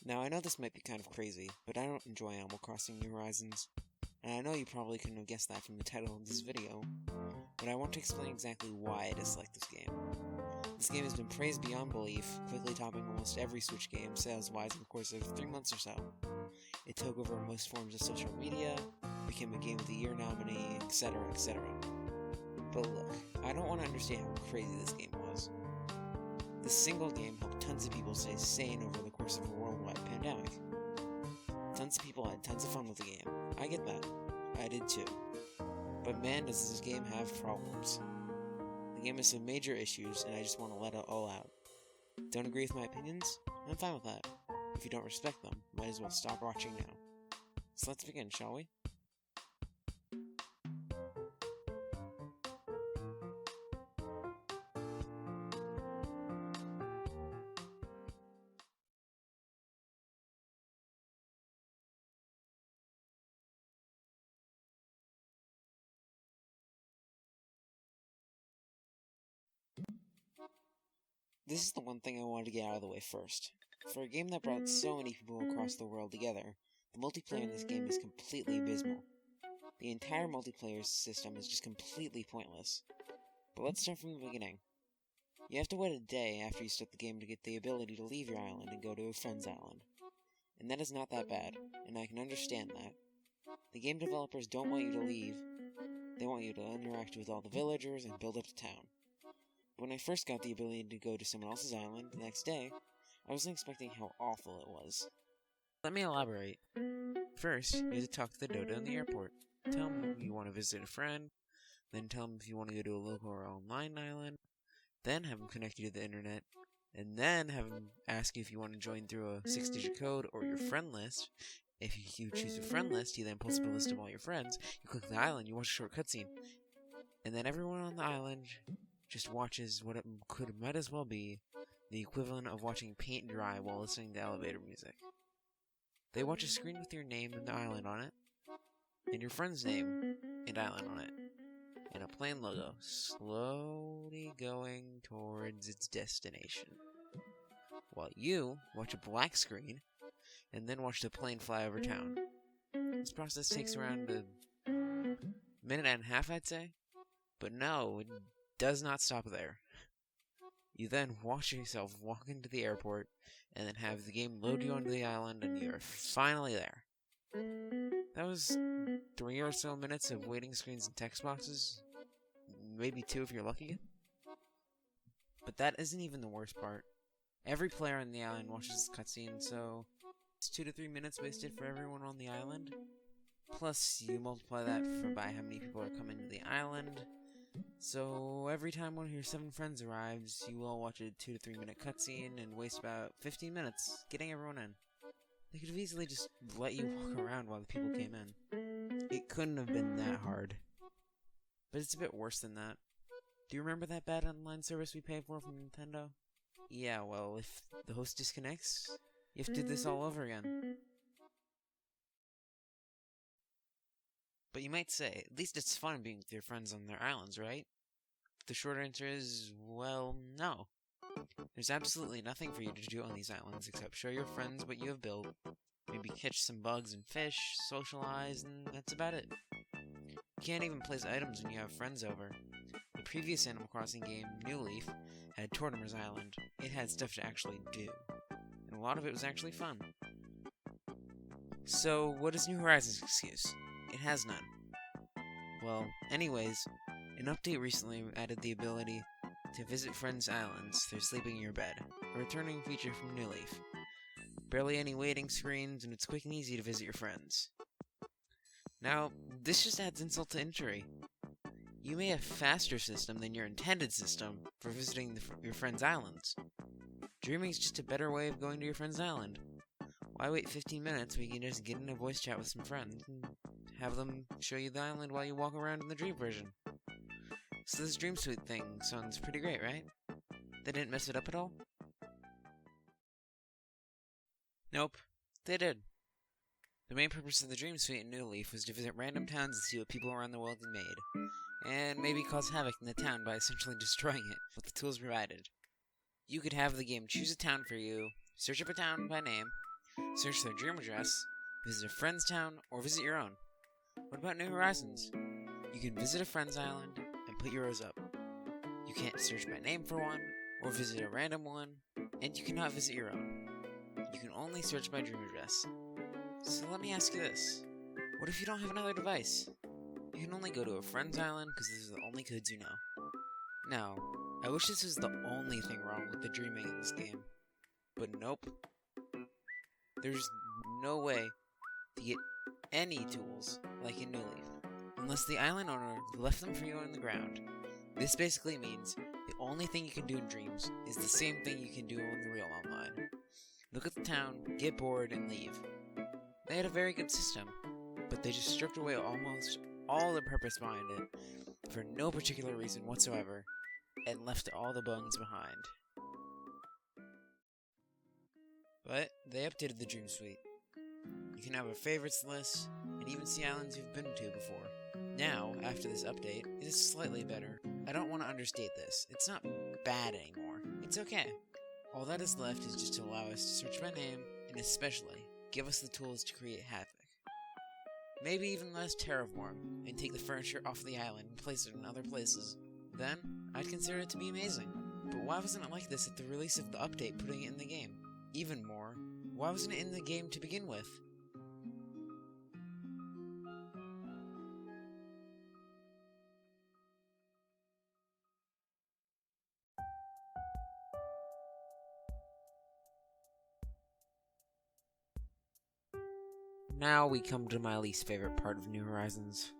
Now, I know this might be kind of crazy, but I don't enjoy Animal Crossing New Horizons, and I know you probably couldn't have guessed that from the title of this video, but I want to explain exactly why I dislike this game. This game has been praised beyond belief, quickly topping almost every Switch game sales-wise in the course of 3 months or so. It took over most forms of social media, became a Game of the Year nominee, etc, etc. But look, I don't want to understand how crazy this game was. This single game helped tons of people stay sane over the course of a worldwide pandemic. Tons of people had tons of fun with the game. I get that. I did too. But man, does this game have problems. The game has some major issues, and I just want to let it all out. Don't agree with my opinions? I'm fine with that. If you don't respect them, might as well stop watching now. So let's begin, shall we? This is the one thing I wanted to get out of the way first. For a game that brought so many people across the world together, the multiplayer in this game is completely abysmal. The entire multiplayer system is just completely pointless. But let's start from the beginning. You have to wait a day after you start the game to get the ability to leave your island and go to a friend's island. And that is not that bad, and I can understand that. The game developers don't want you to leave, they want you to interact with all the villagers and build up the town. When I first got the ability to go to someone else's island the next day, I wasn't expecting how awful it was. Let me elaborate. First, you have to talk to the dodo in the airport. Tell them you want to visit a friend, then tell them if you want to go to a local or online island, then have them connect you to the internet, and then have them ask you if you want to join through a 6-digit code or your friend list. If you choose your friend list, you then post up a list of all your friends, you click the island, you watch a short cutscene, and then everyone on the island just watches what it might as well be the equivalent of watching paint dry while listening to elevator music. They watch a screen with your name and the island on it, and your friend's name and island on it, and a plain logo slowly going towards its destination. While you watch a black screen, and then watch the plane fly over town. This process takes around a minute and a half, I'd say. But no, it does not stop there. You then watch yourself walk into the airport, and then have the game load you onto the island, and you're finally there. That was 3 or so minutes of waiting screens and text boxes. Maybe 2 if you're lucky. But that isn't even the worst part. Every player on the island watches the cutscene, so it's 2 to 3 minutes wasted for everyone on the island. Plus, you multiply that by how many people are coming to the island. So, every time one of your 7 friends arrives, you will watch a 2 to 3 minute cutscene and waste about 15 minutes getting everyone in. They could have easily just let you walk around while the people came in. It couldn't have been that hard. But it's a bit worse than that. Do you remember that bad online service we paid for from Nintendo? Yeah, well, if the host disconnects, you have to do this all over again. But you might say, at least it's fun being with your friends on their islands, right? The short answer is, well, no. There's absolutely nothing for you to do on these islands except show your friends what you have built, maybe catch some bugs and fish, socialize, and that's about it. You can't even place items when you have friends over. The previous Animal Crossing game, New Leaf, had Tortimer's Island. It had stuff to actually do, and a lot of it was actually fun. So, what is New Horizons' excuse? It has none. Well, anyways, an update recently added the ability to visit friends' islands through sleeping in your bed, a returning feature from New Leaf. Barely any waiting screens, and it's quick and easy to visit your friends. Now, this just adds insult to injury. You may have a faster system than your intended system for visiting your friends' islands. Dreaming is just a better way of going to your friend's island. Why wait 15 minutes when you can just get in a voice chat with some friends and have them show you the island while you walk around in the dream version? So this Dream Suite thing sounds pretty great, right? They didn't mess it up at all? Nope, they did. The main purpose of the Dream Suite in New Leaf was to visit random towns and see what people around the world had made, and maybe cause havoc in the town by essentially destroying it with the tools provided. You could have the game choose a town for you, search up a town by name, search their dream address, visit a friend's town, or visit your own. What about New Horizons? You can visit a friend's island and put yours up. You can't search by name for one, or visit a random one, and you cannot visit your own. You can only search by dream address. So let me ask you this. What if you don't have another device? You can only go to a friend's island because these are the only codes you know. Now, I wish this was the only thing wrong with the dreaming in this game. But nope. There's no way to get any tools like in New Leaf, unless the island owner left them for you on the ground. This basically means the only thing you can do in dreams is the same thing you can do in the real online. Look at the town, get bored, and leave. They had a very good system, but they just stripped away almost all the purpose behind it for no particular reason whatsoever, and left all the bones behind. But they updated the Dream Suite. You can have a favorites list, and even see islands you've been to before. Now, after this update, it is slightly better. I don't want to understate this. It's not bad anymore. It's okay. All that is left is just to allow us to search by name, and especially, give us the tools to create havoc. Maybe even let us terraform, and take the furniture off the island and place it in other places. Then, I'd consider it to be amazing. But why wasn't it like this at the release of the update putting it in the game? Even more, why wasn't it in the game to begin with? Now we come to my least favorite part of New Horizons,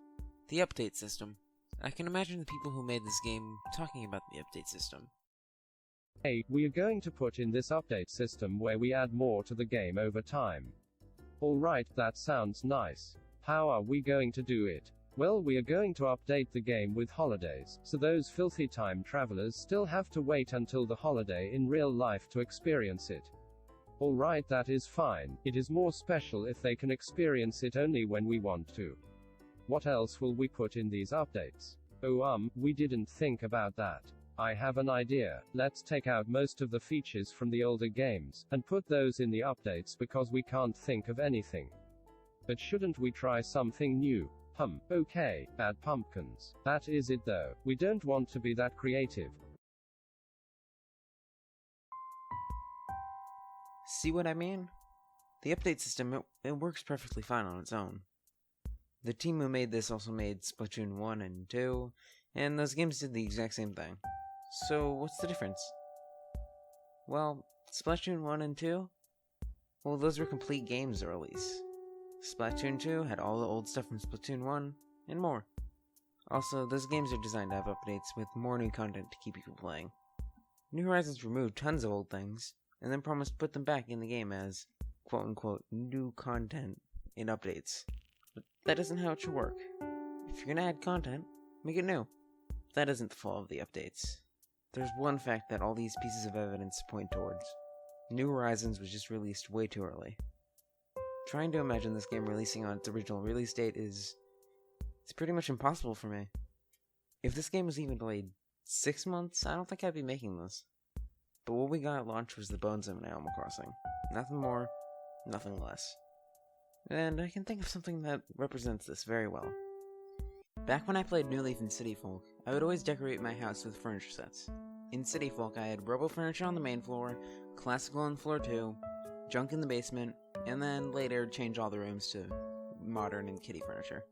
the update system. I can imagine the people who made this game talking about the update system. Hey, we are going to put in this update system where we add more to the game over time. Alright, that sounds nice. How are we going to do it? Well, we are going to update the game with holidays, so those filthy time travelers still have to wait until the holiday in real life to experience it. Alright, that is fine. It is more special if they can experience it only when we want to. What else will we put in these updates? Oh, we didn't think about that. I have an idea. Let's take out most of the features from the older games, and put those in the updates because we can't think of anything. But shouldn't we try something new? Okay, add pumpkins. That is it though. We don't want to be that creative. See what I mean? The update system, it works perfectly fine on its own. The team who made this also made Splatoon 1 and 2, and those games did the exact same thing. So, what's the difference? Well, Splatoon 1 and 2? Well, those were complete games or release. Splatoon 2 had all the old stuff from Splatoon 1, and more. Also, those games are designed to have updates with more new content to keep people playing. New Horizons removed tons of old things, and then promised to put them back in the game as, quote-unquote, new content in updates. But that isn't how it should work. If you're gonna add content, make it new. That isn't the flaw of the updates. There's one fact that all these pieces of evidence point towards. New Horizons was just released way too early. Trying to imagine this game releasing on its original release date it's pretty much impossible for me. If this game was even delayed 6 months, I don't think I'd be making this. But what we got at launch was the bones of an Animal Crossing. Nothing more, nothing less. And I can think of something that represents this very well. Back when I played New Leaf in City Folk, I would always decorate my house with furniture sets. In City Folk, I had robo furniture on the main floor, classical on floor 2, junk in the basement, and then later change all the rooms to modern and kiddie furniture.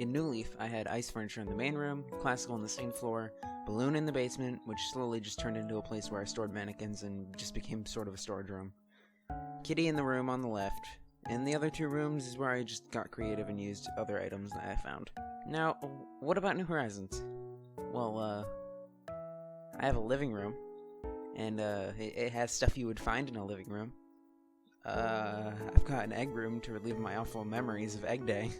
In New Leaf, I had ice furniture in the main room, classical on the second floor, balloon in the basement, which slowly just turned into a place where I stored mannequins and just became sort of a storage room. Kitty in the room on the left, and the other 2 rooms is where I just got creative and used other items that I found. Now, what about New Horizons? Well, I have a living room, and it has stuff you would find in a living room. I've got an egg room to relieve my awful memories of Egg Day.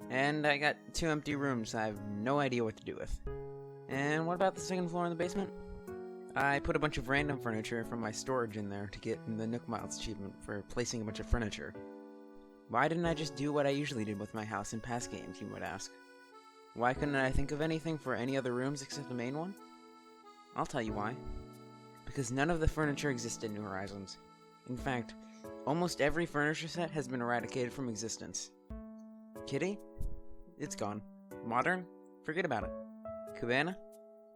And I got 2 empty rooms I have no idea what to do with. And what about the second floor in the basement? I put a bunch of random furniture from my storage in there to get the Nook Miles achievement for placing a bunch of furniture. Why didn't I just do what I usually did with my house in past games, you might ask? Why couldn't I think of anything for any other rooms except the main one? I'll tell you why. Because none of the furniture exists in New Horizons. In fact, Almost every furniture set has been eradicated from existence. Kitty? It's gone. Modern? Forget about it. Cabana?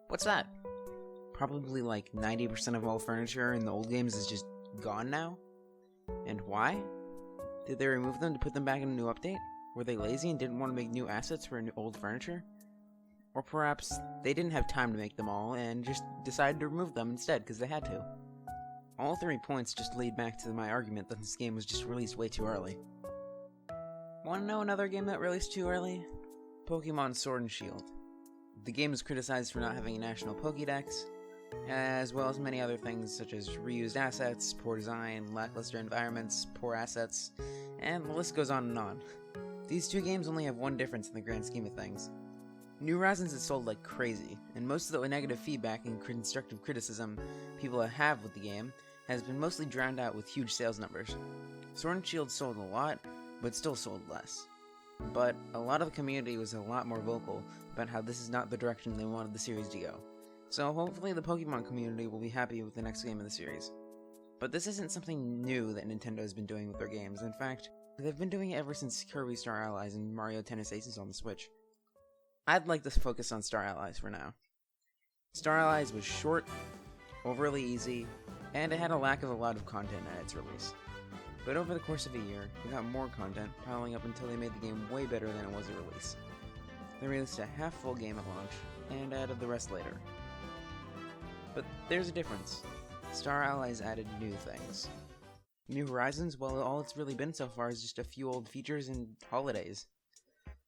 What's that? Probably like 90% of all furniture in the old games is just gone now? And why? Did they remove them to put them back in a new update? Were they lazy and didn't want to make new assets for old furniture? Or perhaps they didn't have time to make them all and just decided to remove them instead because they had to. All 3 points just lead back to my argument that this game was just released way too early. Want to know another game that released too early? Pokemon Sword and Shield. The game is criticized for not having a national Pokédex, as well as many other things such as reused assets, poor design, lackluster environments, poor assets, and the list goes on and on. These 2 games only have one difference in the grand scheme of things. New Horizons is sold like crazy, and most of the negative feedback and constructive criticism people have with the game has been mostly drowned out with huge sales numbers. Sword and Shield sold a lot, but still sold less. But a lot of the community was a lot more vocal about how this is not the direction they wanted the series to go. So hopefully the Pokemon community will be happy with the next game in the series. But this isn't something new that Nintendo has been doing with their games. In fact, they've been doing it ever since Kirby Star Allies and Mario Tennis Aces on the Switch. I'd like to focus on Star Allies for now. Star Allies was short, overly easy, and it had a lack of a lot of content at its release. But over the course of a year, we got more content piling up until they made the game way better than it was at release. They released a half-full game at launch, and added the rest later. But there's a difference. Star Allies added new things. New Horizons, well, all it's really been so far is just a few old features and holidays.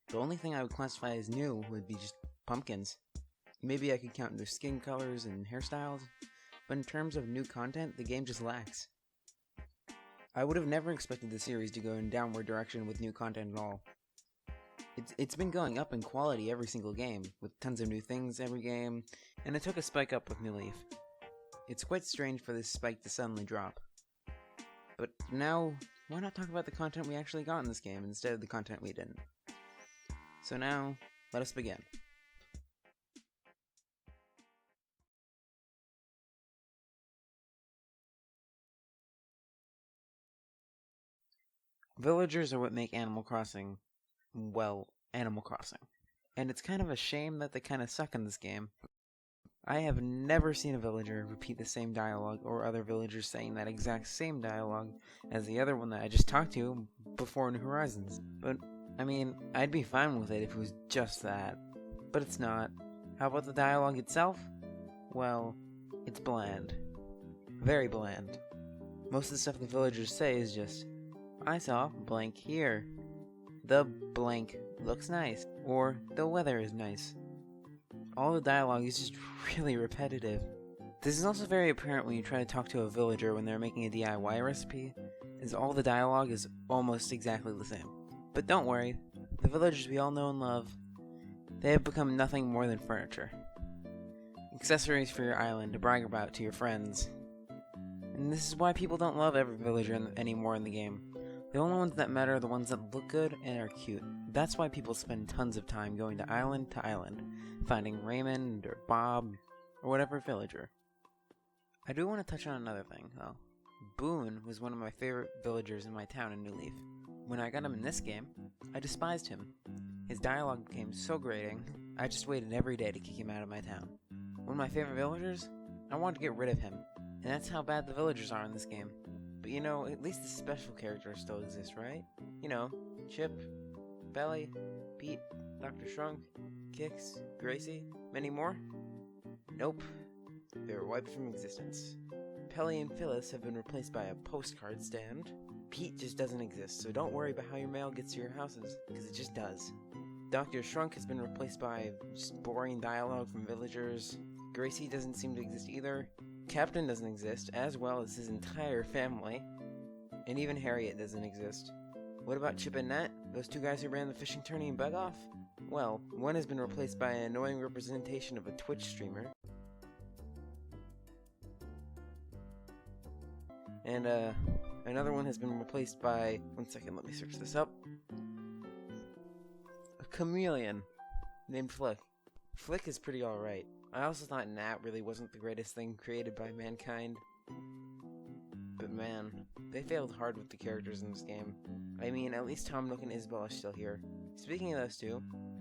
The only thing I would classify as new would be just pumpkins. Maybe I could count their skin colors and hairstyles, but in terms of new content, the game just lacks. I would have never expected the series to go in a downward direction with new content at all. It's been going up in quality every single game, with tons of new things every game, and it took a spike up with New Leaf. It's quite strange for this spike to suddenly drop. But now, why not talk about the content we actually got in this game instead of the content we didn't? So now, let us begin. Villagers are what make Animal Crossing, well, Animal Crossing. And it's kind of a shame that they kind of suck in this game. I have never seen a villager repeat the same dialogue or other villagers saying that exact same dialogue as the other one that I just talked to before New Horizons. But, I mean, I'd be fine with it if it was just that. But it's not. How about the dialogue itself? Well, it's bland. Very bland. Most of the stuff the villagers say is just, I saw blank here. The blank looks nice. Or, the weather is nice. All the dialogue is just really repetitive. This is also very apparent when you try to talk to a villager when they're making a DIY recipe, as all the dialogue is almost exactly the same. But don't worry, the villagers we all know and love, they have become nothing more than furniture. Accessories for your island to brag about to your friends. And this is why people don't love every villager anymore in the game. The only ones that matter are the ones that look good and are cute. That's why people spend tons of time going to island, finding Raymond or Bob or whatever villager. I do want to touch on another thing, though. Boone was one of my favorite villagers in my town in New Leaf. When I got him in this game, I despised him. His dialogue became so grating, I just waited every day to kick him out of my town. One of my favorite villagers? I wanted to get rid of him, and that's how bad the villagers are in this game. But you know, at least the special characters still exist, right? You know, Chip, Belly, Pete, Dr. Shrunk, Kix, Gracie, many more? Nope. They were wiped from existence. Pelly and Phyllis have been replaced by a postcard stand. Pete just doesn't exist, so don't worry about how your mail gets to your houses, because it just does. Dr. Shrunk has been replaced by just boring dialogue from villagers. Gracie doesn't seem to exist either. Captain doesn't exist, as well as his entire family. And even Harriet doesn't exist. What about Chip and Nat? Those two guys who ran the fishing tourney in Bug Off? Well, one has been replaced by an annoying representation of a Twitch streamer. And, another one has been replaced by... One second, let me search this up. A chameleon named Flick. Flick is pretty alright. I also thought Nat really wasn't the greatest thing created by mankind. But man, They failed hard with the characters in this game. I mean, at least Tom Nook and Isabelle are still here. Speaking of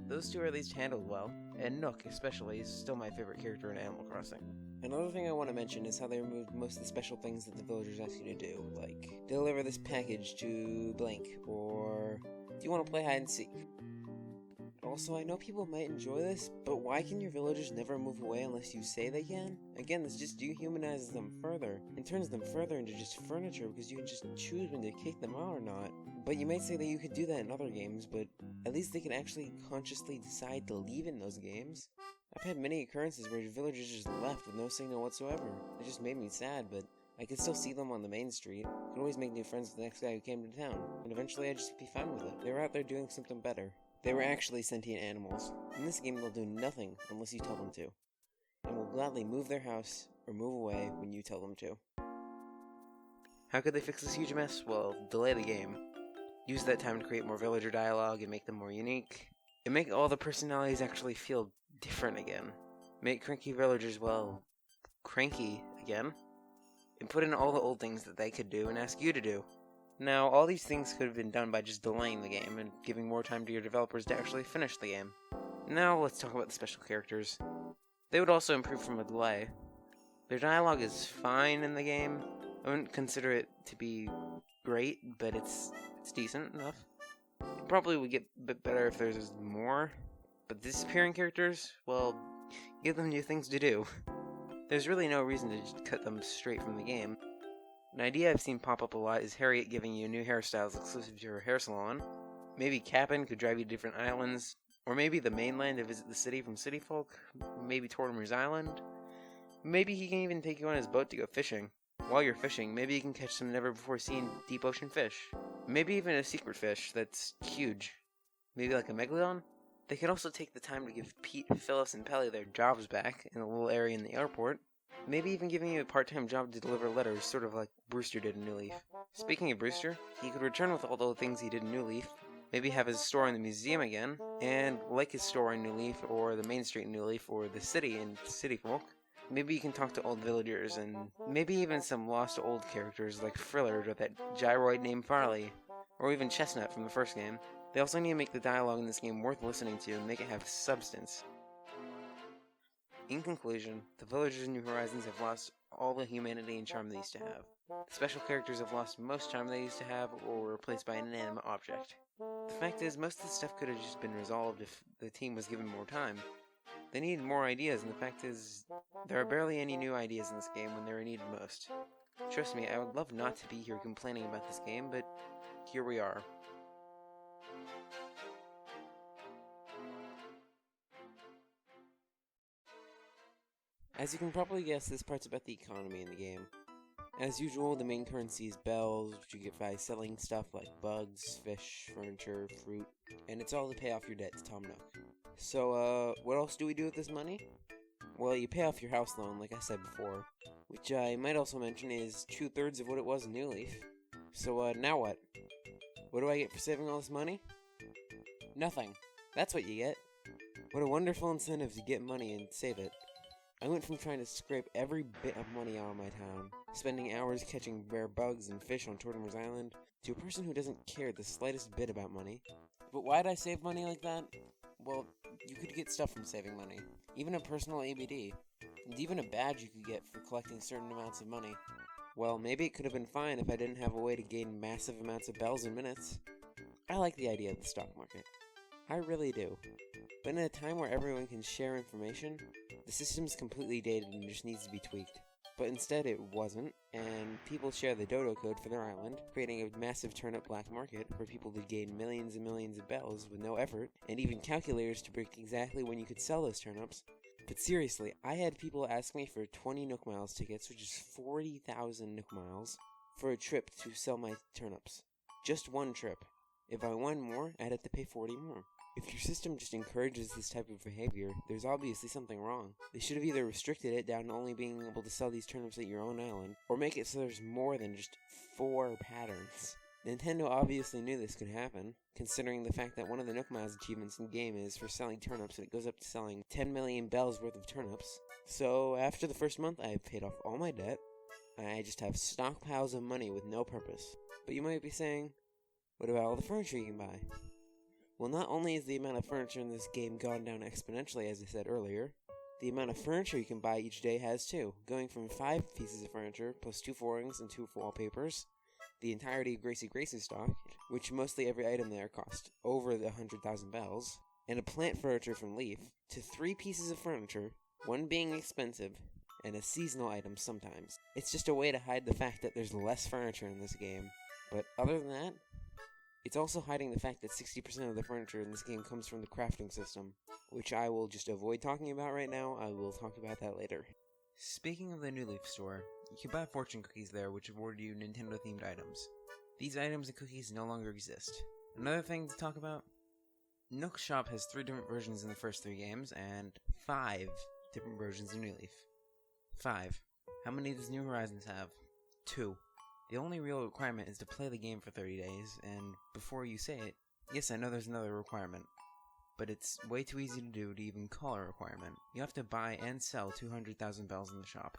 those two are at least handled well, and Nook, especially, is still my favorite character in Animal Crossing. Another thing I want to mention is how they removed most of the special things that the villagers ask you to do, like, deliver this package to blank, or do you want to play hide and seek? Also, I know people might enjoy this, but why can your villagers never move away unless you say they can? Again, this just dehumanizes them further, and turns them further into just furniture because you can just choose when to kick them out or not. But you might say that you could do that in other games, but at least they can actually consciously decide to leave in those games. I've had many occurrences where villagers just left with no signal whatsoever. It just made me sad, but I could still see them on the main street. Could always make new friends with the next guy who came to town, and eventually I'd just be fine with it. They were out there doing something better. They were actually sentient animals. In this game, they'll do nothing unless you tell them to, and will gladly move their house or move away when you tell them to. How could they fix this huge mess? Well, delay the game. Use that time to create more villager dialogue and make them more unique. And make all the personalities actually feel different again. Make cranky villagers, well, cranky again. And put in all the old things that they could do and ask you to do. Now, all these things could have been done by just delaying the game and giving more time to your developers to actually finish the game. Now, let's talk about the special characters. They would also improve from a delay. Their dialogue is fine in the game. I wouldn't consider it to be great, but it's decent enough. It probably would get a bit better if there's more. But disappearing characters, well, give them new things to do. There's really no reason to just cut them straight from the game. An idea I've seen pop up a lot is Harriet giving you new hairstyles exclusive to her hair salon. Maybe Cap'n could drive you to different islands. Or maybe the mainland to visit the city from City Folk. Maybe Tortimer's Island. Maybe he can even take you on his boat to go fishing. While you're fishing, maybe you can catch some never-before-seen deep ocean fish. Maybe even a secret fish that's huge. Maybe like a megalodon? They could also take the time to give Pete, Phyllis, and Pelly their jobs back in a little area in the airport. Maybe even giving you a part-time job to deliver letters, sort of like Brewster did in New Leaf. Speaking of Brewster, he could return with all the things he did in New Leaf, maybe have his store in the museum again, and like his store in New Leaf, or the main street in New Leaf, or the city in City Folk, maybe you can talk to old villagers, and maybe even some lost old characters like Frillard or that gyroid named Farley, or even Chestnut from the first game. They also need to make the dialogue in this game worth listening to and make it have substance. In conclusion, the villagers in New Horizons have lost all the humanity and charm they used to have. The special characters have lost most charm they used to have or were replaced by an inanimate object. The fact is, most of the stuff could have just been resolved if the team was given more time. They needed more ideas, and the fact is, there are barely any new ideas in this game when they were needed most. Trust me, I would love not to be here complaining about this game, but here we are. As you can probably guess, this part's about the economy in the game. As usual, the main currency is bells, which you get by selling stuff like bugs, fish, furniture, fruit, and it's all to pay off your debt to Tom Nook. So, what else do we do with this money? Well, you pay off your house loan, like I said before, which I might also mention is 2/3 of what it was in New Leaf. So, now what? What do I get for saving all this money? Nothing. That's what you get. What a wonderful incentive to get money and save it. I went from trying to scrape every bit of money out of my town, spending hours catching rare bugs and fish on Tortimer's Island, to a person who doesn't care the slightest bit about money. But why'd I save money like that? Well, you could get stuff from saving money. Even a personal ABD. And even a badge you could get for collecting certain amounts of money. Well, maybe it could have been fine if I didn't have a way to gain massive amounts of bells in minutes. I like the idea of the stock market. I really do. But in a time where everyone can share information, the system's completely dated and just needs to be tweaked. But instead it wasn't, and people share the dodo code for their island, creating a massive turnip black market where people could gain millions and millions of bells with no effort, and even calculators to predict exactly when you could sell those turnips. But seriously, I had people ask me for 20 Nook Miles tickets, which is 40,000 Nook Miles, for a trip to sell my turnips. Just one trip. If I wanted more, I'd have to pay 40 more. If your system just encourages this type of behavior, there's obviously something wrong. They should have either restricted it down to only being able to sell these turnips at your own island, or make it so there's more than just 4 patterns. Nintendo obviously knew this could happen, considering the fact that one of the Nook Miles achievements in the game is for selling turnips, and it goes up to selling 10 million bells worth of turnips. So, after the first month, I paid off all my debt, I just have stockpiles of money with no purpose. But you might be saying, what about all the furniture you can buy? Well, not only is the amount of furniture in this game gone down exponentially, as I said earlier, the amount of furniture you can buy each day has too, going from 5 pieces of furniture, plus 2 floorings and 2 wallpapers, the entirety of Gracie Gracie's stock, which mostly every item there cost over the 100,000 bells, and a plant furniture from Leaf, to 3 pieces of furniture, one being expensive, and a seasonal item sometimes. It's just a way to hide the fact that there's less furniture in this game, but other than that, it's also hiding the fact that 60% of the furniture in this game comes from the crafting system, which I will just avoid talking about right now. I will talk about that later. Speaking of the New Leaf store, you can buy fortune cookies there which award you Nintendo-themed items. These items and cookies no longer exist. Another thing to talk about, Nook's shop has 3 different versions in the first 3 games, and 5 different versions of New Leaf. 5. How many does New Horizons have? 2. The only real requirement is to play the game for 30 days, and before you say it, yes, I know there's another requirement, but it's way too easy to do to even call a requirement. You have to buy and sell 200,000 bells in the shop.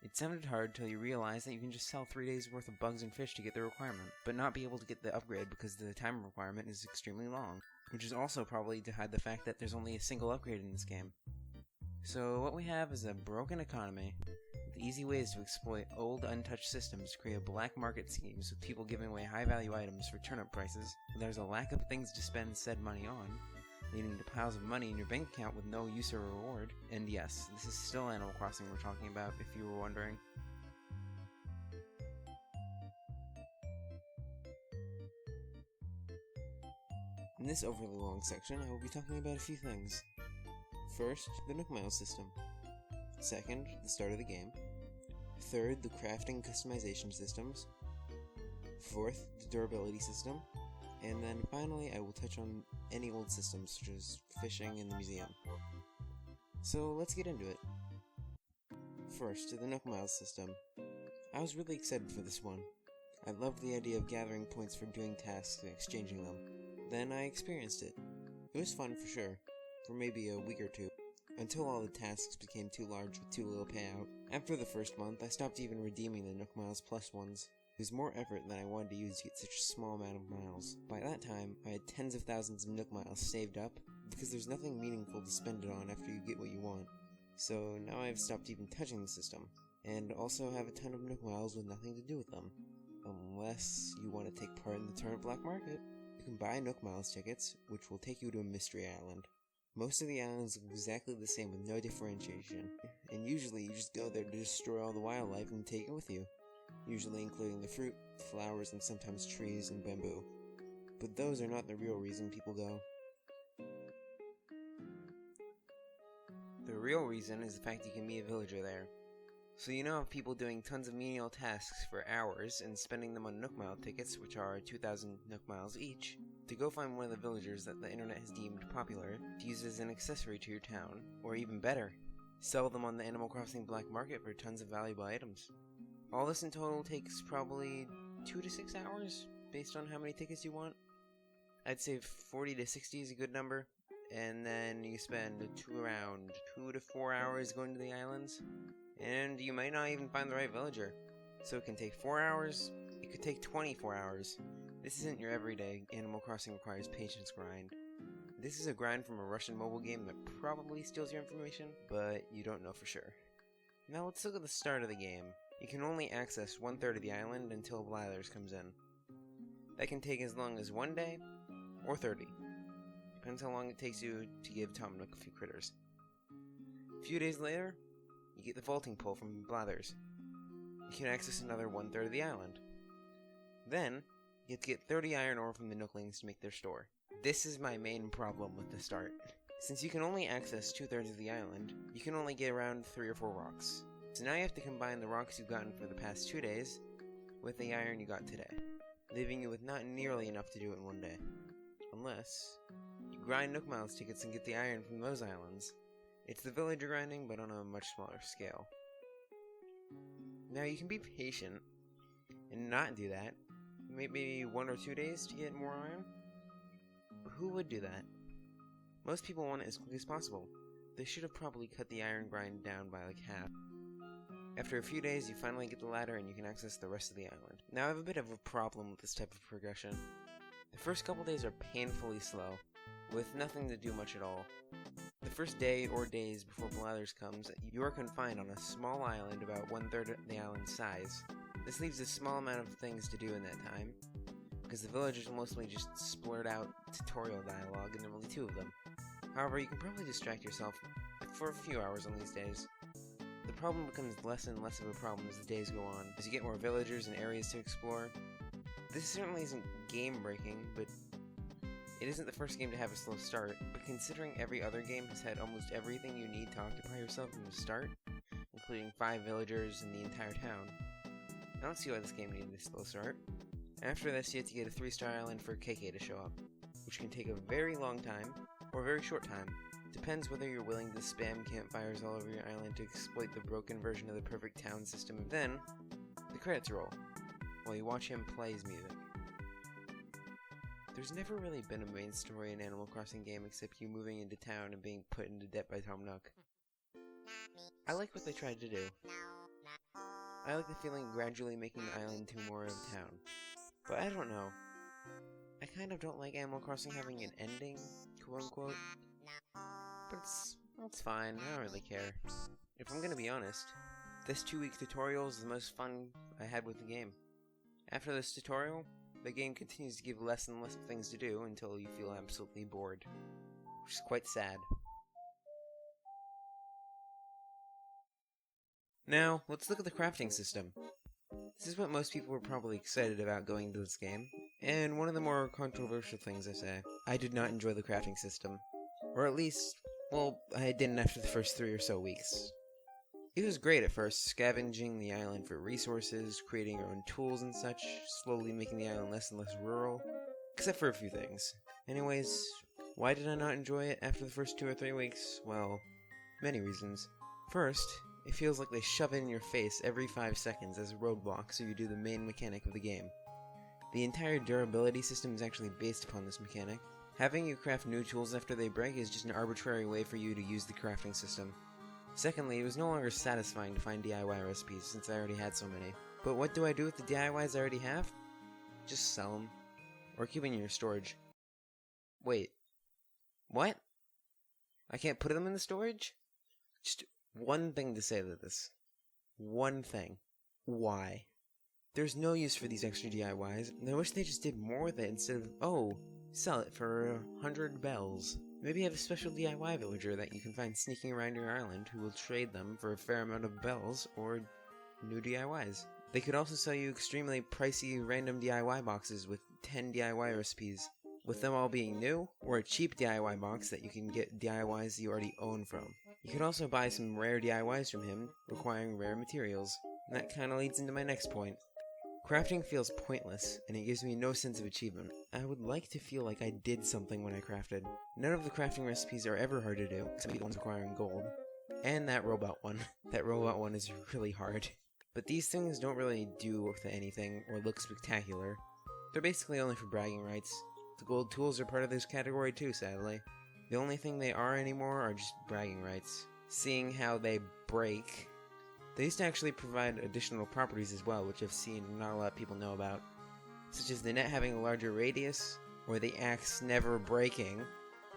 It sounded hard till you realize that you can just sell 3 days worth of bugs and fish to get the requirement, but not be able to get the upgrade because the time requirement is extremely long, which is also probably to hide the fact that there's only a single upgrade in this game. So what we have is a broken economy, with easy ways to exploit old, untouched systems to create black market schemes with people giving away high-value items for turnip prices. There's a lack of things to spend said money on, leading to piles of money in your bank account with no use or reward. And yes, this is still Animal Crossing we're talking about, if you were wondering. In this overly long section, I will be talking about a few things. First, the Nook Miles system. Second, the start of the game. Third, the crafting customization systems. Fourth, the durability system. And then finally, I will touch on any old systems such as fishing and the museum. So let's get into it. First, the Nook Miles system. I was really excited for this one. I loved the idea of gathering points for doing tasks and exchanging them. Then I experienced it. It was fun for sure, for maybe a week or 2, until all the tasks became too large with too little payout. After the first month, I stopped even redeeming the Nook Miles Plus ones. It was more effort than I wanted to use to get such a small amount of miles. By that time, I had tens of thousands of Nook Miles saved up, because there's nothing meaningful to spend it on after you get what you want. So now I've stopped even touching the system, and also have a ton of Nook Miles with nothing to do with them. Unless you want to take part in the Turnip Black Market. You can buy Nook Miles tickets, which will take you to a mystery island. Most of the islands look exactly the same with no differentiation, and usually you just go there to destroy all the wildlife and take it with you, usually including the fruit, flowers, and sometimes trees and bamboo. But those are not the real reason people go. The real reason is the fact you can meet a villager there. So you know of people doing tons of menial tasks for hours and spending them on Nook Mile tickets, which are 2,000 Nook Miles each, to go find one of the villagers that the internet has deemed popular to use as an accessory to your town, or even better, sell them on the Animal Crossing black market for tons of valuable items. All this in total takes probably 2 to 6 hours, based on how many tickets you want. I'd say 40 to 60 is a good number, and then you spend around 2 to 4 hours going to the islands. And you might not even find the right villager. So it can take 4 hours, it could take 24 hours. This isn't your everyday Animal Crossing requires patience grind. This is a grind from a Russian mobile game that probably steals your information, but you don't know for sure. Now let's look at the start of the game. You can only access 1/3 of the island until Blathers comes in. That can take as long as 1 day, or 30. Depends how long it takes you to give Tom Nook a few critters. A few days later, you get the vaulting pole from Blathers. You can access another 1/3 of the island. Then, you have to get 30 iron ore from the Nooklings to make their store. This is my main problem with the start. Since you can only access 2/3 of the island, you can only get around 3 or 4 rocks. So now you have to combine the rocks you've gotten for the past 2 days with the iron you got today, leaving you with not nearly enough to do it in 1 day. Unless you grind Nook Miles tickets and get the iron from those islands. It's the villager grinding, but on a much smaller scale. Now you can be patient and not do that. Maybe 1 or 2 days to get more iron? Who would do that? Most people want it as quickly as possible. They should have probably cut the iron grind down by like half. After a few days, you finally get the ladder and you can access the rest of the island. Now I have a bit of a problem with this type of progression. The first couple days are painfully slow, with nothing to do much at all. The first day or days before Blathers comes, you are confined on a small island about 1/3 of the island's size. This leaves a small amount of things to do in that time, because the villagers mostly just splurt out tutorial dialogue, and there are only 2 of them. However, you can probably distract yourself for a few hours on these days. The problem becomes less and less of a problem as the days go on, as you get more villagers and areas to explore. This certainly isn't game-breaking, but it isn't the first game to have a slow start, but considering every other game has had almost everything you need to occupy yourself from the start, including 5 villagers and the entire town, I don't see why this game needed a slow start. After this, you have to get a 3-star island for KK to show up, which can take a very long time, or a very short time. Depends whether you're willing to spam campfires all over your island to exploit the broken version of the perfect town system, and then the credits roll, while you watch him play his music. There's never really been a main story in Animal Crossing game except you moving into town and being put into debt by Tom Nook. I like what they tried to do. I like the feeling of gradually making the island into more of a town. But I don't know. I kind of don't like Animal Crossing having an ending, quote-unquote. But it's fine, I don't really care. If I'm gonna be honest, this 2-week tutorial is the most fun I had with the game. After this tutorial, the game continues to give less and less things to do until you feel absolutely bored, which is quite sad. Now, let's look at the crafting system. This is what most people were probably excited about going into this game, and one of the more controversial things I say. I did not enjoy the crafting system. Or at least, well, I didn't after the first 3 or so weeks. It was great at first, scavenging the island for resources, creating your own tools and such, slowly making the island less and less rural, except for a few things. Anyways, why did I not enjoy it after the first 2 or 3 weeks? Well, many reasons. First, it feels like they shove it in your face every 5 seconds as a roadblock so you do the main mechanic of the game. The entire durability system is actually based upon this mechanic. Having you craft new tools after they break is just an arbitrary way for you to use the crafting system. Secondly, it was no longer satisfying to find DIY recipes since I already had so many. But what do I do with the DIYs I already have? Just sell them. Or keep them in your storage. Wait. What? I can't put them in the storage? Just one thing to say to this. One thing. Why? There's no use for these extra DIYs, and I wish they just did more with it instead of, oh, sell it for 100 bells. Maybe have a special DIY villager that you can find sneaking around your island who will trade them for a fair amount of bells or new DIYs. They could also sell you extremely pricey random DIY boxes with 10 DIY recipes, with them all being new, or a cheap DIY box that you can get DIYs you already own from. You could also buy some rare DIYs from him, requiring rare materials. And that kinda leads into my next point. Crafting feels pointless, and it gives me no sense of achievement. I would like to feel like I did something when I crafted. None of the crafting recipes are ever hard to do, except the ones requiring gold. And that robot one. That robot one is really hard. But these things don't really do anything or look spectacular. They're basically only for bragging rights. The gold tools are part of this category too, sadly. The only thing they are anymore are just bragging rights. Seeing how they break. They used to actually provide additional properties as well, which I've seen not a lot of people know about, such as the net having a larger radius, or the axe never breaking,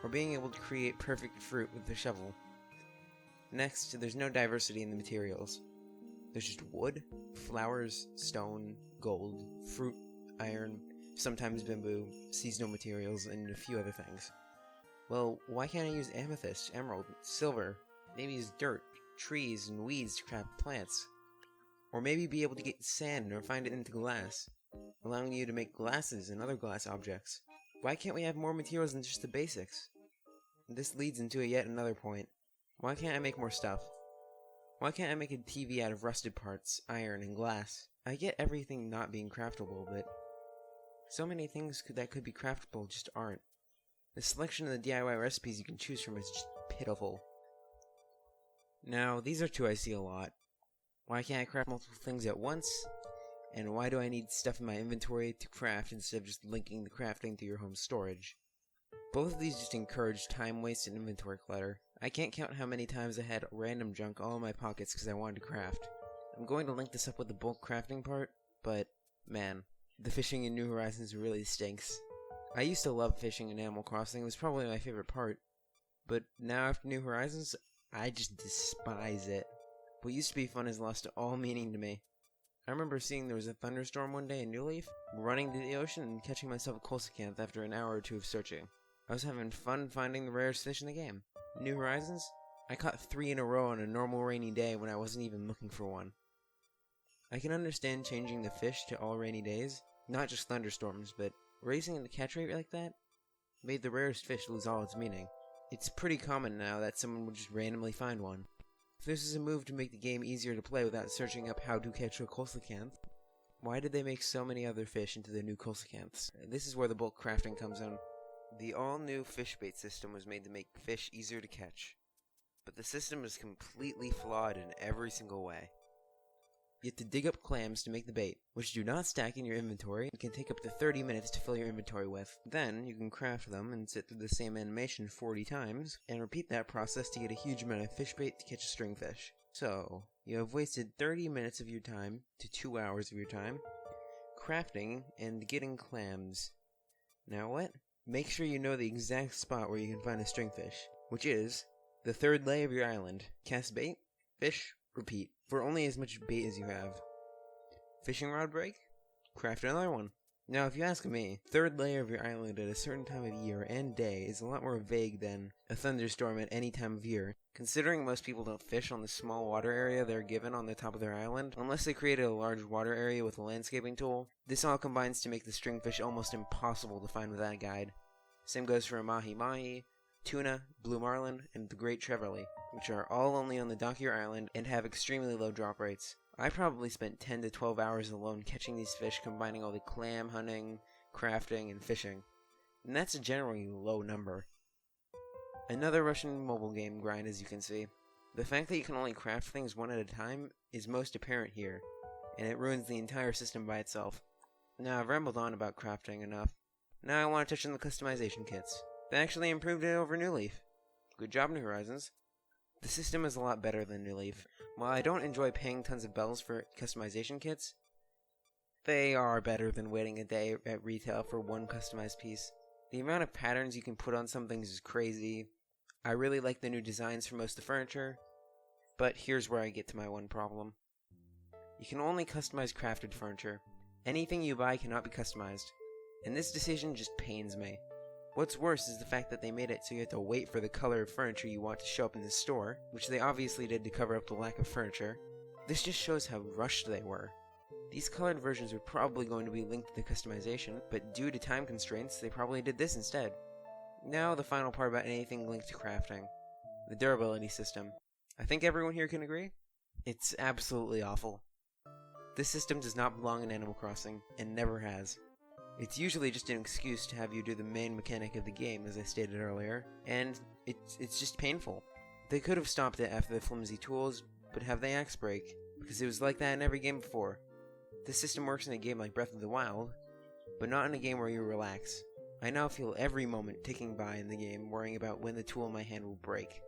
or being able to create perfect fruit with the shovel. Next, there's no diversity in the materials. There's just wood, flowers, stone, gold, fruit, iron, sometimes bamboo, seasonal materials, and a few other things. Well, why can't I use amethyst, emerald, silver, maybe use dirt, trees, and weeds to craft plants? Or maybe be able to get sand or find it into glass, allowing you to make glasses and other glass objects. Why can't we have more materials than just the basics? This leads into yet another point. Why can't I make more stuff? Why can't I make a TV out of rusted parts, iron, and glass? I get everything not being craftable, but so many things that could be craftable just aren't. The selection of the DIY recipes you can choose from is just pitiful. Now, these are 2 I see a lot. Why can't I craft multiple things at once? And why do I need stuff in my inventory to craft instead of just linking the crafting to your home storage? Both of these just encourage time waste and inventory clutter. I can't count how many times I had random junk all in my pockets because I wanted to craft. I'm going to link this up with the bulk crafting part, but man, the fishing in New Horizons really stinks. I used to love fishing in Animal Crossing, it was probably my favorite part, but now after New Horizons, I just despise it. What used to be fun has lost all meaning to me. I remember seeing there was a thunderstorm one day in New Leaf, running to the ocean and catching myself a coelacanth after an hour or two of searching. I was having fun finding the rarest fish in the game. New Horizons? I caught 3 in a row on a normal rainy day when I wasn't even looking for one. I can understand changing the fish to all rainy days, not just thunderstorms, but raising the catch rate like that made the rarest fish lose all its meaning. It's pretty common now that someone would just randomly find one. If this is a move to make the game easier to play without searching up how to catch a coelacanth, why did they make so many other fish into the new coelacanths? This is where the bulk crafting comes in. The all-new fish bait system was made to make fish easier to catch, but the system is completely flawed in every single way. You have to dig up clams to make the bait, which do not stack in your inventory and can take up to 30 minutes to fill your inventory with. Then, you can craft them and sit through the same animation 40 times, and repeat that process to get a huge amount of fish bait to catch a stringfish. So, you have wasted 30 minutes of your time to 2 hours of your time crafting and getting clams. Now what? Make sure you know the exact spot where you can find a stringfish, which is the 3rd layer of your island. Cast bait, fish, repeat, for only as much bait as you have. Fishing rod break? Craft another one. Now, if you ask me, 3rd layer of your island at a certain time of year and day is a lot more vague than a thunderstorm at any time of year. Considering most people don't fish on the small water area they're given on the top of their island, unless they created a large water area with a landscaping tool, this all combines to make the stringfish almost impossible to find without a guide. Same goes for mahi-mahi, tuna, blue marlin, and the great trevally, which are all only on the dock of your island and have extremely low drop rates. I probably spent 10 to 12 hours alone catching these fish, combining all the clam hunting, crafting, and fishing. And that's a generally low number. Another Russian mobile game grind, as you can see. The fact that you can only craft things one at a time is most apparent here, and it ruins the entire system by itself. Now, I've rambled on about crafting enough. Now I want to touch on the customization kits. They actually improved it over New Leaf. Good job, New Horizons. The system is a lot better than New Leaf. While I don't enjoy paying tons of bells for customization kits, they are better than waiting a day at retail for one customized piece. The amount of patterns you can put on some things is crazy. I really like the new designs for most of the furniture, but here's where I get to my one problem. You can only customize crafted furniture. Anything you buy cannot be customized, and this decision just pains me. What's worse is the fact that they made it so you have to wait for the color of furniture you want to show up in the store, which they obviously did to cover up the lack of furniture. This just shows how rushed they were. These colored versions were probably going to be linked to the customization, but due to time constraints, they probably did this instead. Now the final part about anything linked to crafting. The durability system. I think everyone here can agree? It's absolutely awful. This system does not belong in Animal Crossing, and never has. It's usually just an excuse to have you do the main mechanic of the game, as I stated earlier, and it's just painful. They could have stopped it after the flimsy tools, but have the axe break, because it was like that in every game before. This system works in a game like Breath of the Wild, but not in a game where you relax. I now feel every moment ticking by in the game, worrying about when the tool in my hand will break.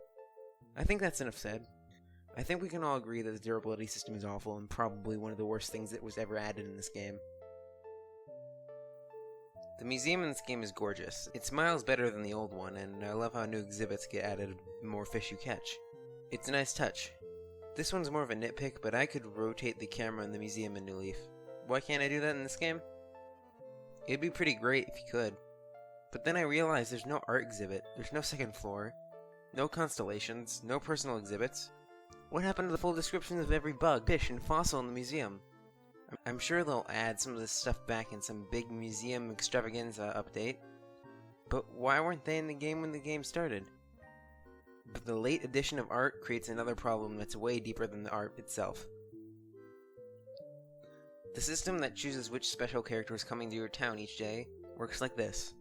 I think that's enough said. I think we can all agree that the durability system is awful and probably one of the worst things that was ever added in this game. The museum in this game is gorgeous. It's miles better than the old one, and I love how new exhibits get added the more fish you catch. It's a nice touch. This one's more of a nitpick, but I could rotate the camera in the museum in New Leaf. Why can't I do that in this game? It'd be pretty great if you could. But then I realized there's no art exhibit, there's no second floor, no constellations, no personal exhibits. What happened to the full descriptions of every bug, fish, and fossil in the museum? I'm sure they'll add some of this stuff back in some big museum extravaganza update. But why weren't they in the game when the game started? But the late addition of art creates another problem that's way deeper than the art itself. The system that chooses which special character is coming to your town each day works like this.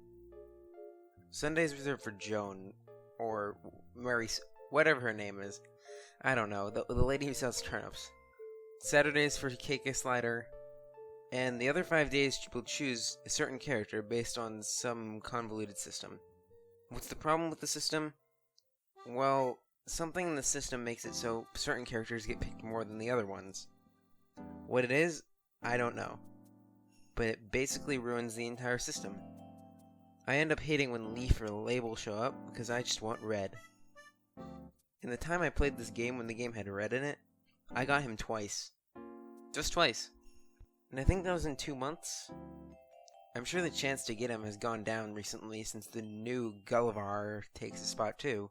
Sunday is reserved for Joan, or Mary, whatever her name is. I don't know, the lady who sells turnips. Saturdays for Cake Slider, and the other 5 days will choose a certain character based on some convoluted system. What's the problem with the system? Well, something in the system makes it so certain characters get picked more than the other ones. What it is, I don't know. But it basically ruins the entire system. I end up hating when leaf or label show up because I just want red. In the time I played this game when the game had red in it, I got him twice. Just twice. And I think that was in 2 months. I'm sure the chance to get him has gone down recently since the new Gullivar takes his spot too.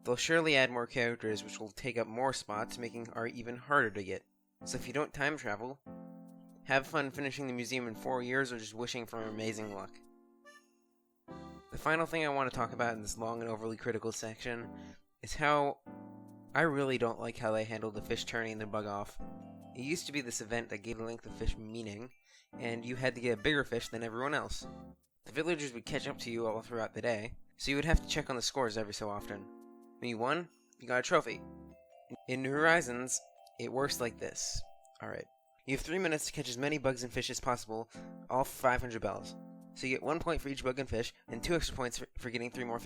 They'll surely add more characters which will take up more spots, making art even harder to get. So if you don't time travel, have fun finishing the museum in 4 years or just wishing for amazing luck. The final thing I want to talk about in this long and overly critical section is how I really don't like how they handled the fish turning the bug off. It used to be this event that gave the length of fish meaning, and you had to get a bigger fish than everyone else. The villagers would catch up to you all throughout the day, so you would have to check on the scores every so often. When you won, you got a trophy. In New Horizons, it works like this. Alright. You have 3 minutes to catch as many bugs and fish as possible, all for 500 bells. So you get 1 point for each bug and fish, and 2 extra points for getting 3 more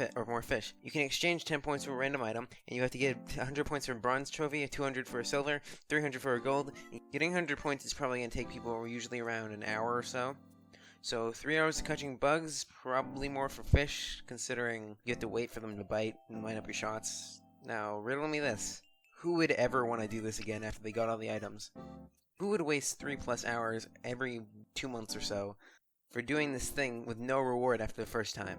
fish. You can exchange 10 points for a random item, and you have to get 100 points for a bronze trophy, 200 for a silver, 300 for a gold. Getting 100 points is probably going to take people usually around an hour or so. So 3 hours of catching bugs, probably more for fish, considering you have to wait for them to bite and line up your shots. Now, riddle me this. Who would ever want to do this again after they got all the items? Who would waste 3+ hours every 2 months or so for doing this thing with no reward after the first time?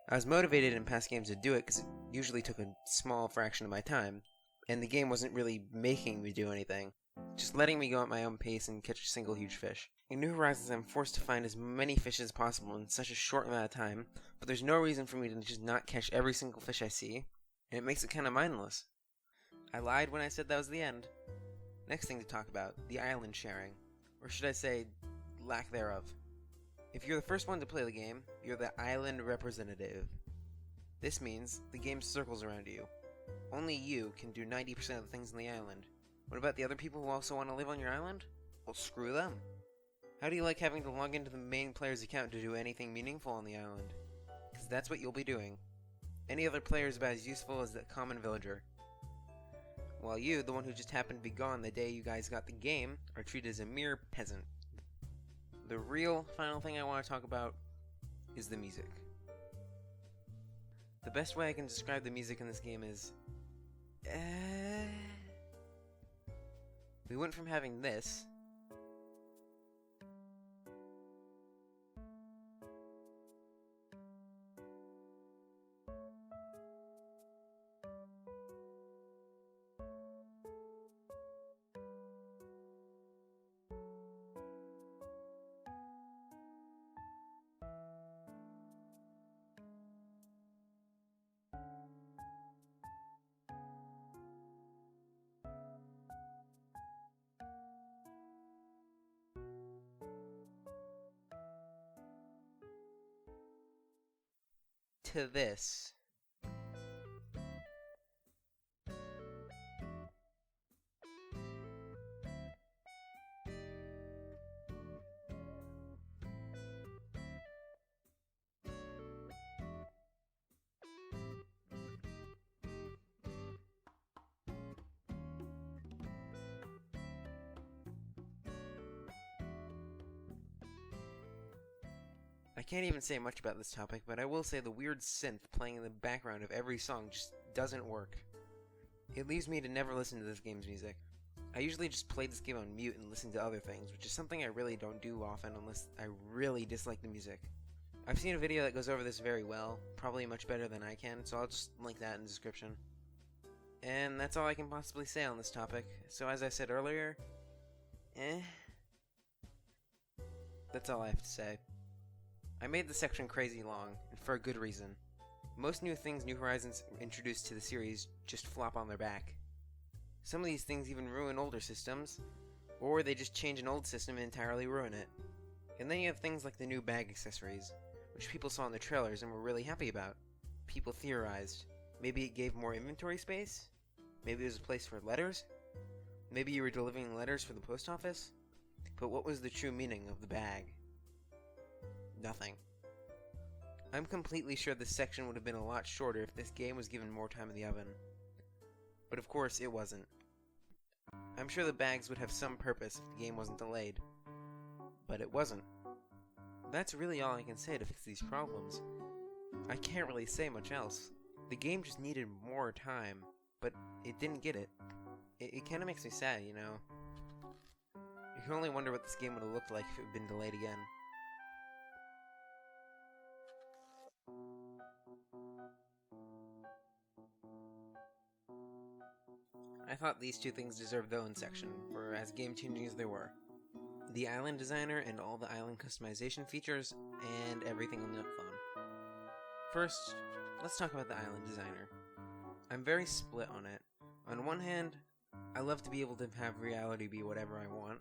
I was motivated in past games to do it because it usually took a small fraction of my time, and the game wasn't really making me do anything, just letting me go at my own pace and catch a single huge fish. In New Horizons, I'm forced to find as many fish as possible in such a short amount of time, but there's no reason for me to just not catch every single fish I see, and it makes it kind of mindless. I lied when I said that was the end. Next thing to talk about, the island sharing, or should I say, lack thereof. If you're the first one to play the game, you're the island representative. This means the game circles around you. Only you can do 90% of the things on the island. What about the other people who also want to live on your island? Well, screw them. How do you like having to log into the main player's account to do anything meaningful on the island? Because that's what you'll be doing. Any other player is about as useful as the common villager. While you, the one who just happened to be gone the day you guys got the game, are treated as a mere peasant. The real final thing I want to talk about is the music. The best way I can describe the music in this game is... We went from having this... to this. I can't even say much about this topic, but I will say the weird synth playing in the background of every song just doesn't work. It leaves me to never listen to this game's music. I usually just play this game on mute and listen to other things, which is something I really don't do often unless I really dislike the music. I've seen a video that goes over this very well, probably much better than I can, so I'll just link that in the description. And that's all I can possibly say on this topic, so as I said earlier, that's all I have to say. I made this section crazy long, and for a good reason. Most new things New Horizons introduced to the series just flop on their back. Some of these things even ruin older systems, or they just change an old system and entirely ruin it. And then you have things like the new bag accessories, which people saw in the trailers and were really happy about. People theorized, maybe it gave more inventory space? Maybe it was a place for letters? Maybe you were delivering letters for the post office? But what was the true meaning of the bag? Nothing. I'm completely sure this section would have been a lot shorter if this game was given more time in the oven. But of course, it wasn't. I'm sure the bags would have some purpose if the game wasn't delayed. But it wasn't. That's really all I can say to fix these problems. I can't really say much else. The game just needed more time, but it didn't get it. It kind of makes me sad, you know? You can only wonder what this game would have looked like if it had been delayed again. I thought these two things deserved their own section, for as game-changing as they were. The island designer and all the island customization features, and everything on the phone. First, let's talk about the island designer. I'm very split on it. On one hand, I love to be able to have reality be whatever I want,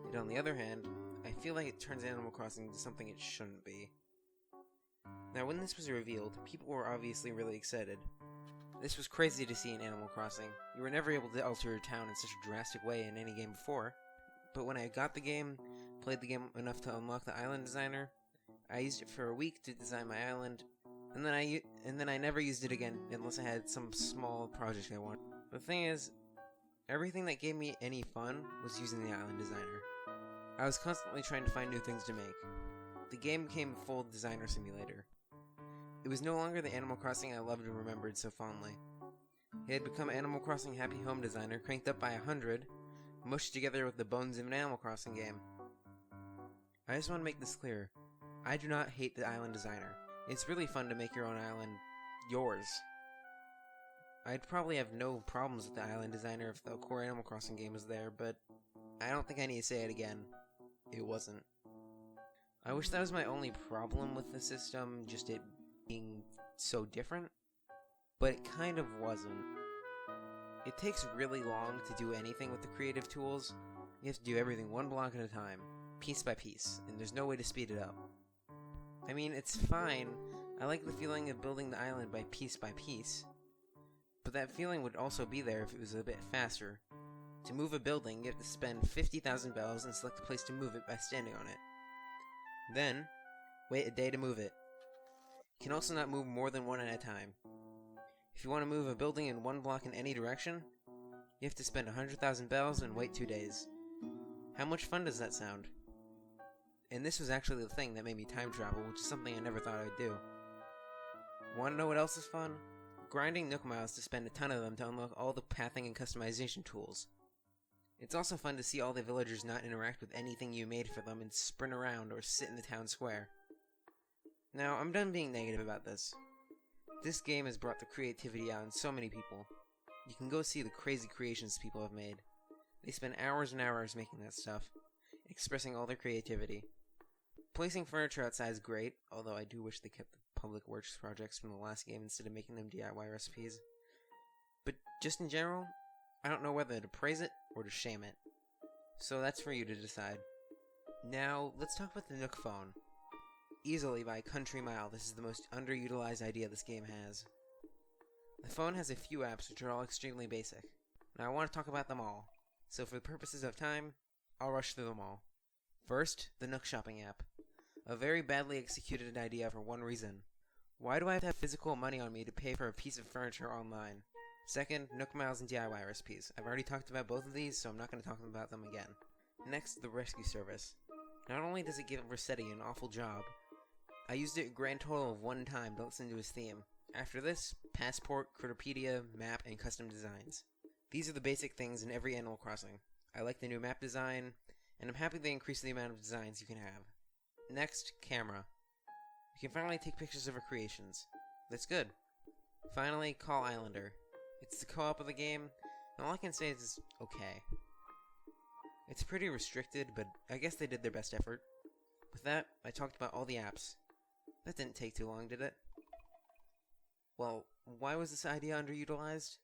and on the other hand, I feel like it turns Animal Crossing into something it shouldn't be. Now, when this was revealed, people were obviously really excited. This was crazy to see in Animal Crossing. You were never able to alter your town in such a drastic way in any game before. But when I got the game, played the game enough to unlock the island designer, I used it for a week to design my island, and then I never used it again unless I had some small project I wanted. The thing is, everything that gave me any fun was using the island designer. I was constantly trying to find new things to make. The game became a full designer simulator. It was no longer the Animal Crossing I loved and remembered so fondly. It had become Animal Crossing Happy Home Designer cranked up by 100, mushed together with the bones of an Animal Crossing game. I just want to make this clear. I do not hate the island designer. It's really fun to make your own island yours. I'd probably have no problems with the island designer if the core Animal Crossing game was there, but I don't think I need to say it again. It wasn't. I wish that was my only problem with the system, just it being so different, but it kind of wasn't. It takes really long to do anything with the creative tools. You have to do everything one block at a time, piece by piece, and there's no way to speed it up. I mean, it's fine. I like the feeling of building the island by piece, but that feeling would also be there if it was a bit faster. To move a building, you have to spend 50,000 bells and select a place to move it by standing on it. Then, wait a day to move it. You can also not move more than one at a time. If you want to move a building in one block in any direction, you have to spend 100,000 bells and wait 2 days. How much fun does that sound? And this was actually the thing that made me time travel, which is something I never thought I would do. Want to know what else is fun? Grinding Nook Miles to spend a ton of them to unlock all the pathing and customization tools. It's also fun to see all the villagers not interact with anything you made for them and sprint around or sit in the town square. Now, I'm done being negative about this. This game has brought the creativity out in so many people. You can go see the crazy creations people have made. They spend hours and hours making that stuff, expressing all their creativity. Placing furniture outside is great, although I do wish they kept the public works projects from the last game instead of making them DIY recipes. But just in general, I don't know whether to praise it or to shame it. So that's for you to decide. Now, let's talk about the Nook phone. Easily by a country mile, this is the most underutilized idea this game has. The phone has a few apps which are all extremely basic. Now I want to talk about them all. So for the purposes of time, I'll rush through them all. First, the Nook Shopping app. A very badly executed idea for one reason. Why do I have to have physical money on me to pay for a piece of furniture online? Second, Nook Miles and DIY recipes. I've already talked about both of these, so I'm not going to talk about them again. Next, the rescue service. Not only does it give Rossetti an awful job, I used it a grand total of 1 time to listen to his theme. After this, Passport, Critterpedia, Map, and Custom Designs. These are the basic things in every Animal Crossing. I like the new map design, and I'm happy they increased the amount of designs you can have. Next, camera. You can finally take pictures of our creations. That's good. Finally, Call Islander. It's the co-op of the game, and all I can say is it's okay. It's pretty restricted, but I guess they did their best effort. With that, I talked about all the apps. That didn't take too long, did it? Well, why was this idea underutilized?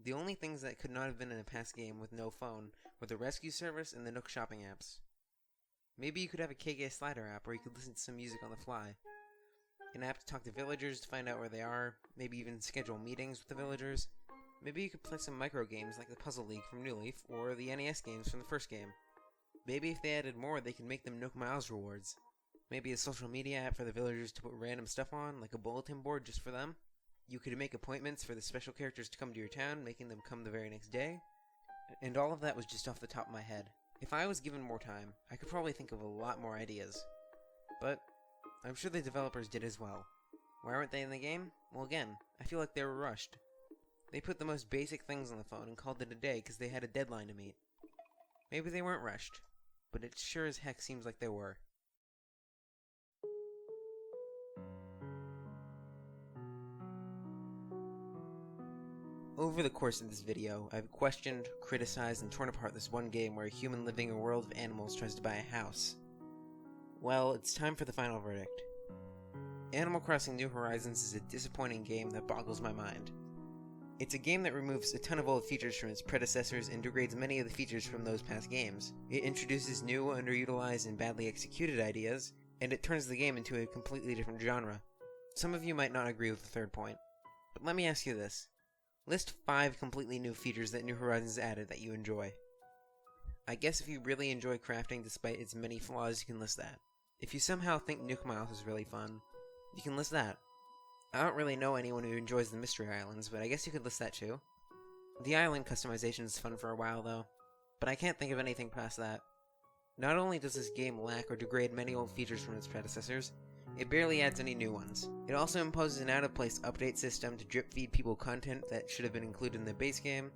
The only things that could not have been in a past game with no phone were the rescue service and the Nook Shopping apps. Maybe you could have a KK Slider app where you could listen to some music on the fly. An app to talk to villagers to find out where they are, maybe even schedule meetings with the villagers. Maybe you could play some micro games like the Puzzle League from New Leaf or the NES games from the first game. Maybe if they added more, they could make them Nook Miles rewards. Maybe a social media app for the villagers to put random stuff on, like a bulletin board just for them. You could make appointments for the special characters to come to your town, making them come the very next day. And all of that was just off the top of my head. If I was given more time, I could probably think of a lot more ideas. But I'm sure the developers did as well. Why aren't they in the game? Well, again, I feel like they were rushed. They put the most basic things on the phone and called it a day because they had a deadline to meet. Maybe they weren't rushed, but it sure as heck seems like they were. Over the course of this video, I've questioned, criticized, and torn apart this one game where a human living in a world of animals tries to buy a house. Well, it's time for the final verdict. Animal Crossing New Horizons is a disappointing game that boggles my mind. It's a game that removes a ton of old features from its predecessors and degrades many of the features from those past games. It introduces new, underutilized, and badly executed ideas, and it turns the game into a completely different genre. Some of you might not agree with the third point, but let me ask you this. List 5 completely new features that New Horizons added that you enjoy. I guess if you really enjoy crafting despite its many flaws, you can list that. If you somehow think Nuke Miles is really fun, you can list that. I don't really know anyone who enjoys the Mystery Islands, but I guess you could list that too. The island customization is fun for a while though, but I can't think of anything past that. Not only does this game lack or degrade many old features from its predecessors, it barely adds any new ones. It also imposes an out-of-place update system to drip-feed people content that should have been included in the base game,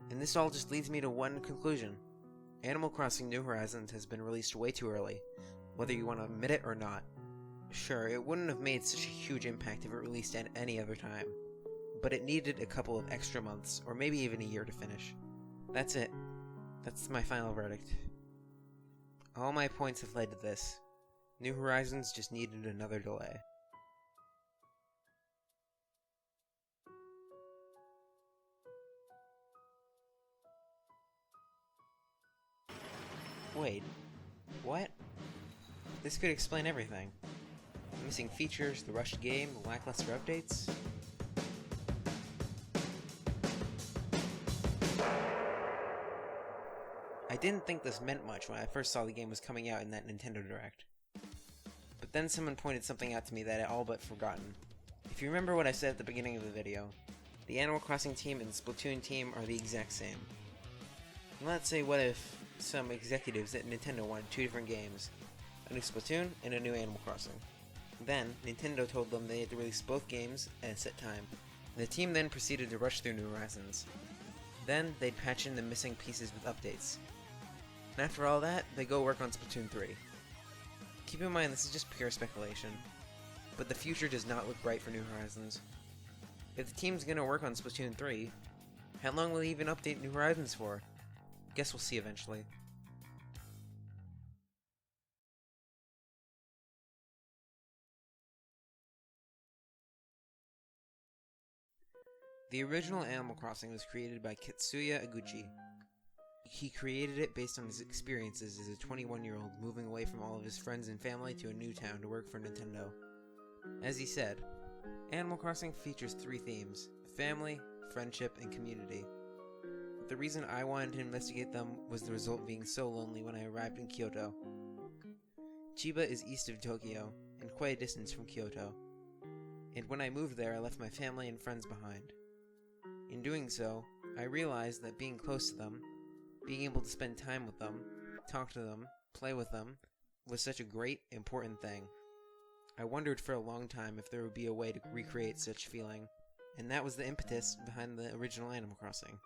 and this all just leads me to one conclusion. Animal Crossing New Horizons has been released way too early, whether you want to admit it or not. Sure, it wouldn't have made such a huge impact if it released at any other time, but it needed a couple of extra months, or maybe even a year to finish. That's it. That's my final verdict. All my points have led to this. New Horizons just needed another delay. Wait, what? This could explain everything. The missing features, the rushed game, the lackluster updates. I didn't think this meant much when I first saw the game was coming out in that Nintendo Direct. But then someone pointed something out to me that I all but forgotten. If you remember what I said at the beginning of the video, the Animal Crossing team and the Splatoon team are the exact same. And let's say what if some executives at Nintendo wanted 2 different games, a new Splatoon and a new Animal Crossing. Then, Nintendo told them they had to release both games at a set time. The team then proceeded to rush through New Horizons. Then, they'd patch in the missing pieces with updates. And after all that, they go work on Splatoon 3. Keep in mind this is just pure speculation, but the future does not look bright for New Horizons. If the team's gonna work on Splatoon 3, how long will they even update New Horizons for? Guess we'll see eventually. The original Animal Crossing was created by Kitsuya Eguchi. He created it based on his experiences as a 21-year-old moving away from all of his friends and family to a new town to work for Nintendo. As he said, Animal Crossing features 3 themes: family, friendship, and community. But the reason I wanted to investigate them was the result being so lonely when I arrived in Kyoto. Chiba is east of Tokyo, and quite a distance from Kyoto. And when I moved there, I left my family and friends behind. In doing so, I realized that being close to them, being able to spend time with them, talk to them, play with them, was such a great, important thing. I wondered for a long time if there would be a way to recreate such feeling, and that was the impetus behind the original Animal Crossing.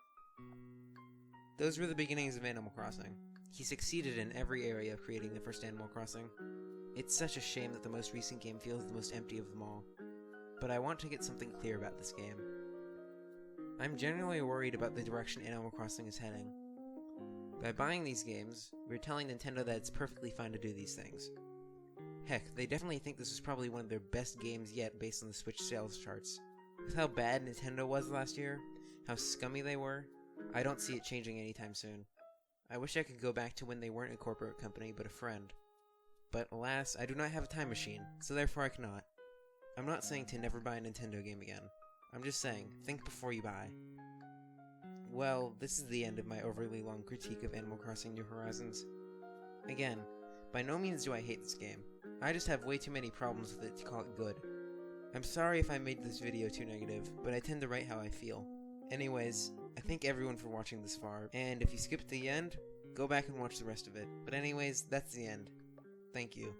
Those were the beginnings of Animal Crossing. He succeeded in every area of creating the first Animal Crossing. It's such a shame that the most recent game feels the most empty of them all. But I want to get something clear about this game. I'm genuinely worried about the direction Animal Crossing is heading. By buying these games, we're telling Nintendo that it's perfectly fine to do these things. Heck, they definitely think this was probably one of their best games yet based on the Switch sales charts. With how bad Nintendo was last year, how scummy they were, I don't see it changing anytime soon. I wish I could go back to when they weren't a corporate company but a friend. But alas, I do not have a time machine, so therefore I cannot. I'm not saying to never buy a Nintendo game again. I'm just saying, think before you buy. Well, this is the end of my overly long critique of Animal Crossing New Horizons. Again, by no means do I hate this game. I just have way too many problems with it to call it good. I'm sorry if I made this video too negative, but I tend to write how I feel. Anyways, I thank everyone for watching this far, and if you skipped the end, go back and watch the rest of it. But anyways, that's the end. Thank you.